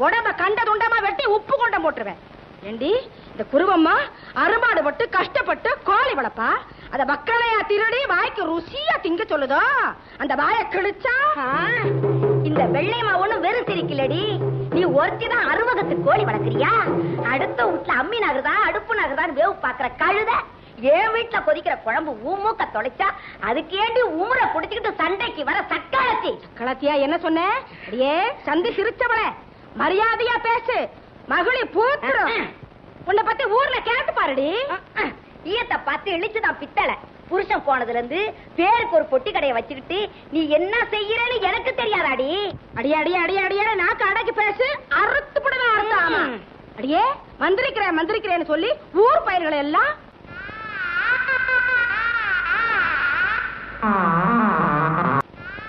உடம்ப கண்ட துண்டமா வெட்டி உப்பு கொண்ட போட்டுருவேன். ஏண்டி இந்த குருவம்மா அருமாடு பட்டு கஷ்டப்பட்டு கோழி வளப்பா, அத மக்களையா திருடி வாய்க்கு ருசியா திங்க சொல்லுதோ, அந்த வாய கிழிச்சா இந்த வெள்ளையம்மா ஒண்ணும் வெறும் சிரிக்கலடி. நீ ஒருத்திதான் அறுவகத்து கோழி வளர்க்கறியா? அடுத்த வீட்டுல அம்மி நகருதா அடுப்பு நகருதான் வேவு பாக்குற கழுத. என் வீட்டுல கொதிக்கிற குழம்பு ஊமூக்க தொலைச்சா அதுக்கு ஏண்டி உமுற புடிச்சுக்கிட்டு சண்டைக்கு வர சக்காலத்தி. சக்காலத்தியா என்ன சொன்ன? அடியே சந்தி சிரிச்சவள, மரியாதையா பேசு, மகளி பூத்துரும். உன்னை பத்தி ஊர்ல கேட்டு பாருடி. ஈயத்தை பார்த்து இழிச்சுதான் பித்தளை. புருஷன் போனதுல இருந்து பேருக்கு ஒரு பொட்டி கடையை வச்சுக்கிட்டு நீ என்ன செய்யறன்னு எனக்கு தெரியாதாடி. அடியே அடியே அடியே அடியே நாக்கு அடக்கி பேசு, அறுத்து போடுவேன். அறுத்தாமா அடியே மந்திரிக்கிறேன்னு சொல்லி ஊர் பயிர்களை எல்லாம்